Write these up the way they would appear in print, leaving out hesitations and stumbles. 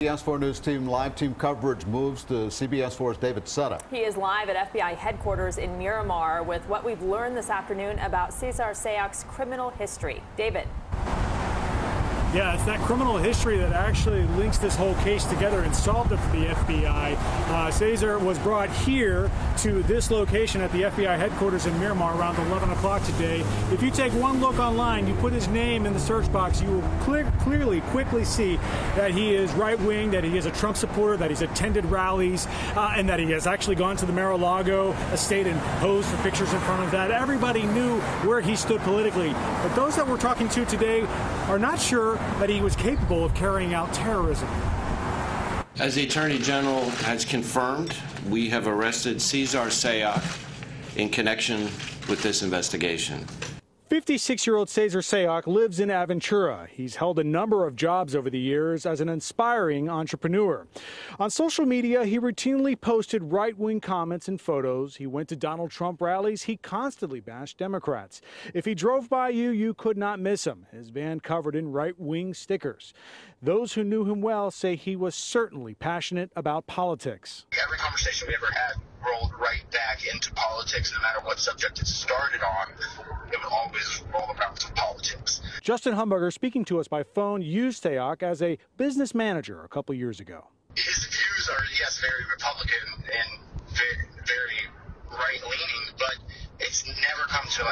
CBS 4 News team live team coverage moves to CBS 4's David Sutta. He is live at FBI headquarters in Miramar with what we've learned this afternoon about Cesar Sayoc's criminal history. David. Yeah, it's that criminal history that actually links this whole case together and solved it for the FBI. Cesar was brought here to this location at the FBI headquarters in Miramar around 11 o'clock today. If you take one look online, you put his name in the search box, you will quickly see that he is right-wing, that he is a Trump supporter, that he's attended rallies, and that he has actually gone to the Mar-a-Lago estate and posed for pictures in front of that. Everybody knew where he stood politically. But those that we're talking to today are not sure that he was capable of carrying out terrorism. As the Attorney General has confirmed, we have arrested Cesar Sayoc in connection with this investigation. 56-year-old Cesar Sayoc lives in Aventura. He's held a number of jobs over the years as an inspiring entrepreneur. On social media, he routinely posted right-wing comments and photos. He went to Donald Trump rallies. He constantly bashed Democrats. If he drove by you, you could not miss him. His van covered in right-wing stickers. Those who knew him well say he was certainly passionate about politics. Every conversation we ever had rolled right back into politics, no matter what subject it started on. It would always roll around to politics. Justin Humberger, speaking to us by phone, used Sayoc as a business manager a couple years ago. His views are, yes, very Republican and very right-leaning, but it's never come to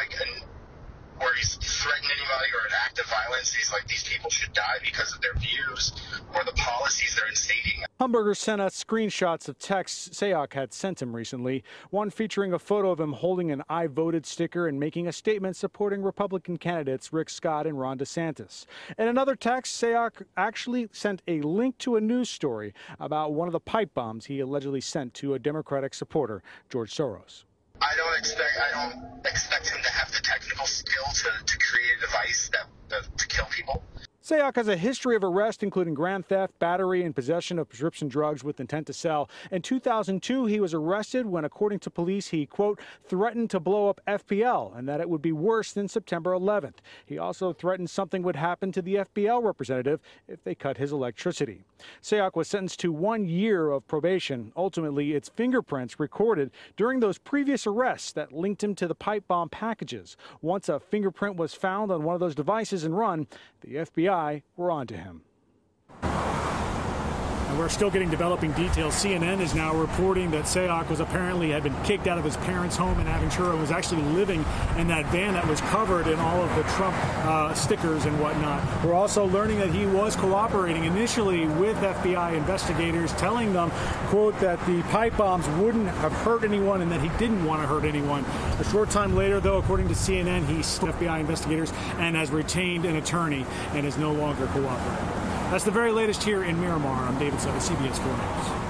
where he's threatened anybody or an act of violence. He's like, these people should die because of their views or the policies they're instating. Humberger sent us screenshots of texts Sayoc had sent him recently, one featuring a photo of him holding an I voted sticker and making a statement supporting Republican candidates Rick Scott and Ron DeSantis. In another text, Sayoc actually sent a link to a news story about one of the pipe bombs he allegedly sent to a Democratic supporter, George Soros. I don't expect him to have the technical skill to create a device to kill people. Sayoc has a history of arrest, including grand theft, battery, and possession of prescription drugs with intent to sell. In 2002, he was arrested when, according to police, he, quote, threatened to blow up FPL and that it would be worse than September 11th. He also threatened something would happen to the FPL representative if they cut his electricity. Sayoc was sentenced to 1 year of probation. Ultimately, its fingerprints recorded during those previous arrests that linked him to the pipe bomb packages. Once a fingerprint was found on one of those devices and run, the FBI were on to him. And we're still getting developing details. CNN is now reporting that Sayoc had been kicked out of his parents' home in Aventura and was actually living in that van that was covered in all of the Trump stickers and whatnot. We're also learning that he was cooperating initially with FBI investigators, telling them, quote, that the pipe bombs wouldn't have hurt anyone and that he didn't want to hurt anyone. A short time later, though, according to CNN, he stopped FBI investigators and has retained an attorney and is no longer cooperating. That's the very latest here in Miramar. I'm David Sutta, CBS 4 News.